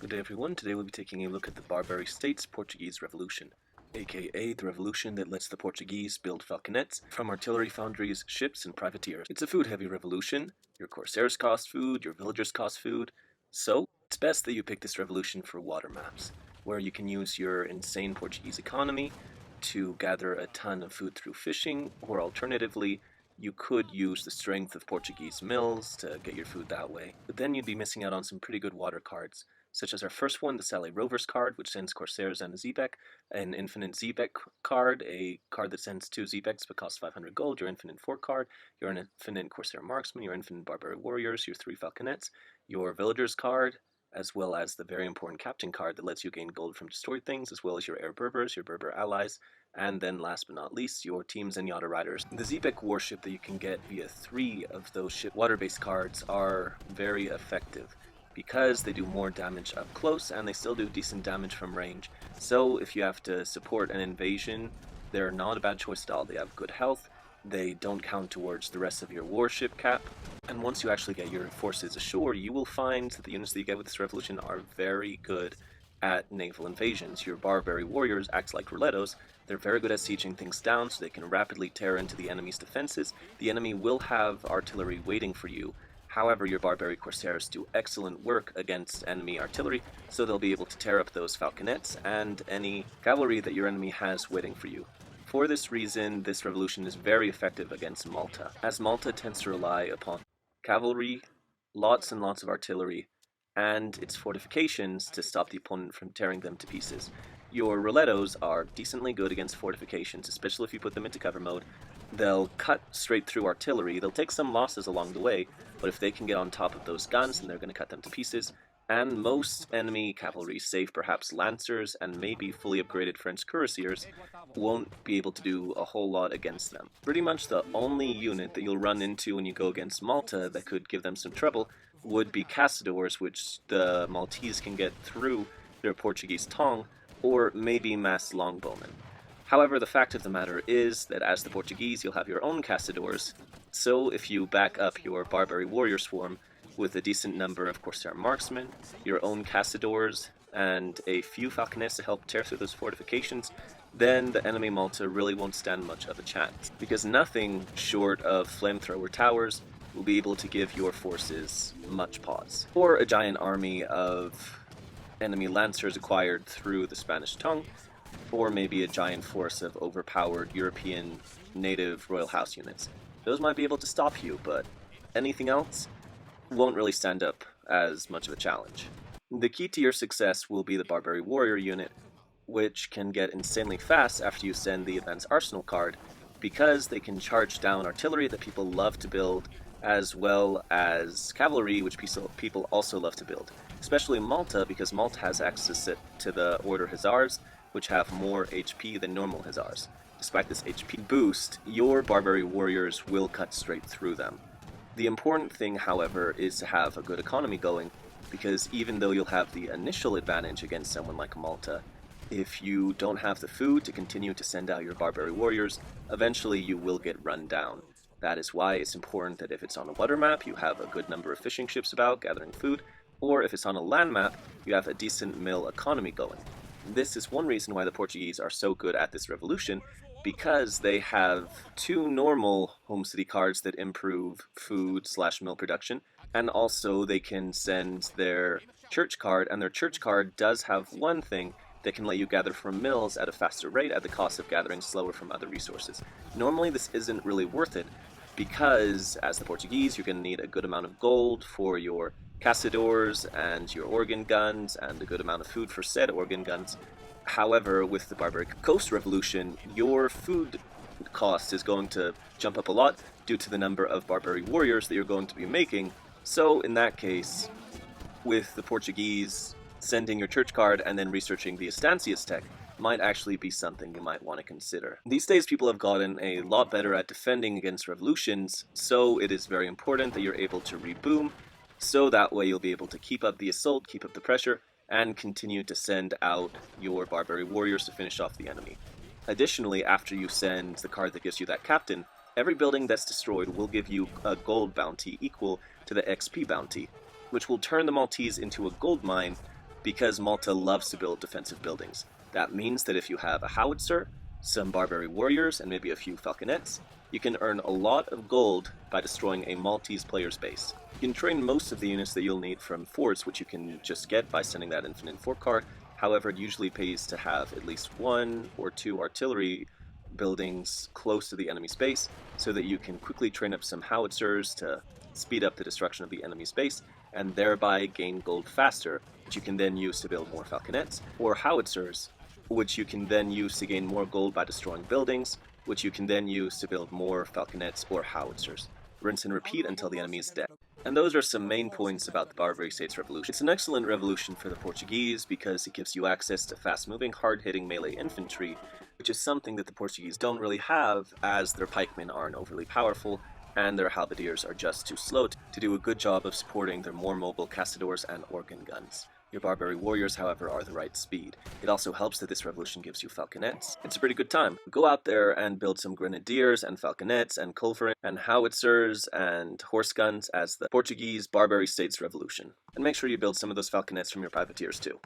Good day everyone, today we'll be taking a look at the Barbary States Portuguese Revolution, aka the revolution that lets the Portuguese build falconets from artillery foundries, ships, and privateers. It's a food-heavy revolution. Your corsairs cost food, your villagers cost food, so it's best that you pick this revolution for water maps, where you can use your insane Portuguese economy to gather a ton of food through fishing, or alternatively, you could use the strength of Portuguese mills to get your food that way. But then you'd be missing out on some pretty good water cards, such as our first one, the Sally Rovers card, which sends Corsairs and a Xebec, an Infinite Xebec card, a card that sends 2 Xebecs but costs 500 gold, your Infinite Fort card, your Infinite Corsair Marksman, your Infinite Barbary Warriors, your 3 Falconets, your Villagers card, as well as the very important Captain card that lets you gain gold from destroyed things, as well as your Air Berbers, your Berber allies, and then last but not least, your Teams and Yada Riders. The Xebec warship that you can get via 3 of those ship water-based cards are very effective, because they do more damage up close and they still do decent damage from range. So if you have to support an invasion, they're not a bad choice at all. They have good health, they don't count towards the rest of your warship cap, and once you actually get your forces ashore, you will find that the units that you get with this revolution are very good at naval invasions. Your Barbary Warriors act like Rolettos. They're very good at sieging things down so they can rapidly tear into the enemy's defenses. The enemy will have artillery waiting for you. However, your Barbary Corsairs do excellent work against enemy artillery, so they'll be able to tear up those falconets and any cavalry that your enemy has waiting for you. For this reason, this revolution is very effective against Malta, as Malta tends to rely upon cavalry, lots and lots of artillery, and its fortifications to stop the opponent from tearing them to pieces. Your Rolettos are decently good against fortifications, especially if you put them into cover mode. They'll cut straight through artillery. They'll take some losses along the way, but if they can get on top of those guns, then they're going to cut them to pieces. And most enemy cavalry, save perhaps lancers and maybe fully upgraded French cuirassiers, won't be able to do a whole lot against them. Pretty much the only unit that you'll run into when you go against Malta that could give them some trouble would be Caçadores, which the Maltese can get through their Portuguese tongue, or maybe mass longbowmen. However, the fact of the matter is that as the Portuguese, you'll have your own Caçadores, so if you back up your Barbary Warrior Swarm with a decent number of Corsair Marksmen, your own Caçadores, and a few Falconets to help tear through those fortifications, then the enemy Malta really won't stand much of a chance, because nothing short of flamethrower towers will be able to give your forces much pause. Or a giant army of enemy lancers acquired through the Spanish tongue, or maybe a giant force of overpowered European native royal house units. Those might be able to stop you, but anything else won't really stand up as much of a challenge. The key to your success will be the Barbary Warrior unit, which can get insanely fast after you send the Advanced Arsenal card, because they can charge down artillery that people love to build, as well as cavalry, which people also love to build. Especially Malta, because Malta has access to the Order Hussars, which have more HP than normal Hussars. Despite this HP boost, your Barbary Warriors will cut straight through them. The important thing, however, is to have a good economy going, because even though you'll have the initial advantage against someone like Malta, if you don't have the food to continue to send out your Barbary Warriors, eventually you will get run down. That is why it's important that if it's on a water map, you have a good number of fishing ships about gathering food, or if it's on a land map, you have a decent mill economy going. This is one reason why the Portuguese are so good at this revolution, because they have 2 normal home city cards that improve food/mill production, and also they can send their church card, and their church card does have one thing that can let you gather from mills at a faster rate at the cost of gathering slower from other resources. Normally this isn't really worth it, because as the Portuguese, you're going to need a good amount of gold for your Caçadores and your organ guns, and a good amount of food for said organ guns. However, with the Barbaric Coast Revolution, your food cost is going to jump up a lot due to the number of Barbary Warriors that you're going to be making. So in that case, with the Portuguese, sending your church card and then researching the Estancias tech might actually be something you might want to consider. These days people have gotten a lot better at defending against revolutions, so it is very important that you're able to reboom, so that way you'll be able to keep up the assault, keep up the pressure, and continue to send out your Barbary Warriors to finish off the enemy. Additionally, after you send the card that gives you that captain, every building that's destroyed will give you a gold bounty equal to the XP bounty, which will turn the Maltese into a gold mine, because Malta loves to build defensive buildings. That means that if you have a howitzer, some Barbary warriors, and maybe a few falconets, you can earn a lot of gold by destroying a Maltese player's base. You can train most of the units that you'll need from forts, which you can just get by sending that infinite fort card. However, it usually pays to have at least 1 or 2 artillery buildings close to the enemy's base, so that you can quickly train up some howitzers to speed up the destruction of the enemy's base, and thereby gain gold faster, which you can then use to build more falconets, or howitzers, which you can then use to gain more gold by destroying buildings, which you can then use to build more falconets or howitzers. Rinse and repeat until the enemy is dead. And those are some main points about the Barbary States Revolution. It's an excellent revolution for the Portuguese because it gives you access to fast-moving, hard-hitting melee infantry, which is something that the Portuguese don't really have, as their pikemen aren't overly powerful, and their halberdiers are just too slow to do a good job of supporting their more mobile caçadores and organ guns. Your Barbary warriors, however, are the right speed. It also helps that this revolution gives you falconets. It's a pretty good time. Go out there and build some grenadiers and falconets and culverin and howitzers and horse guns as the Portuguese Barbary States Revolution. And make sure you build some of those falconets from your privateers too.